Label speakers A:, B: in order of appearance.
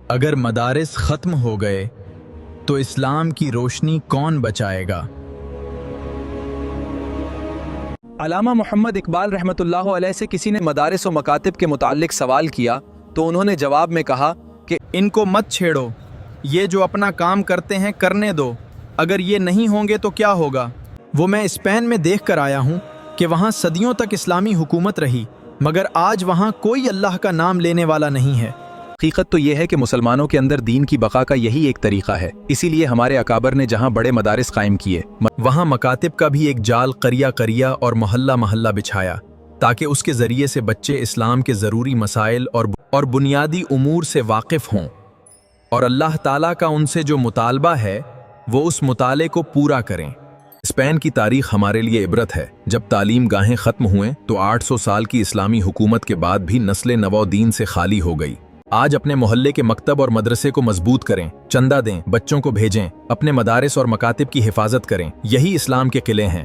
A: اگر مدارس ختم ہو گئے تو اسلام کی روشنی کون بچائے گا؟
B: علامہ محمد اقبال رحمۃ اللہ علیہ سے کسی نے مدارس و مکاتب کے متعلق سوال کیا تو انہوں نے جواب میں کہا کہ
A: ان کو مت چھیڑو، یہ جو اپنا کام کرتے ہیں کرنے دو، اگر یہ نہیں ہوں گے تو کیا ہوگا؟ وہ میں اسپین میں دیکھ کر آیا ہوں کہ وہاں صدیوں تک اسلامی حکومت رہی، مگر آج وہاں کوئی اللہ کا نام لینے والا نہیں ہے۔
B: حقیقت تو یہ ہے کہ مسلمانوں کے اندر دین کی بقا کا یہی ایک طریقہ ہے، اسی لیے ہمارے اکابر نے جہاں بڑے مدارس قائم کیے
A: وہاں مکاتب کا بھی ایک جال قریہ قریہ اور محلہ محلہ بچھایا، تاکہ اس کے ذریعے سے بچے اسلام کے ضروری مسائل اور بنیادی امور سے واقف ہوں، اور اللہ تعالیٰ کا ان سے جو مطالبہ ہے وہ اس مطالعے کو پورا کریں۔
C: اسپین کی تاریخ ہمارے لیے عبرت ہے۔ جب تعلیم گاہیں ختم ہوئیں تو 800 سال کی اسلامی حکومت کے بعد بھی نسل نو دین سے خالی ہو گئی۔ آج اپنے محلے کے مکتب اور مدرسے کو مضبوط کریں، چندہ دیں، بچوں کو بھیجیں، اپنے مدارس اور مکاتب کی حفاظت کریں، یہی اسلام کے قلعے ہیں۔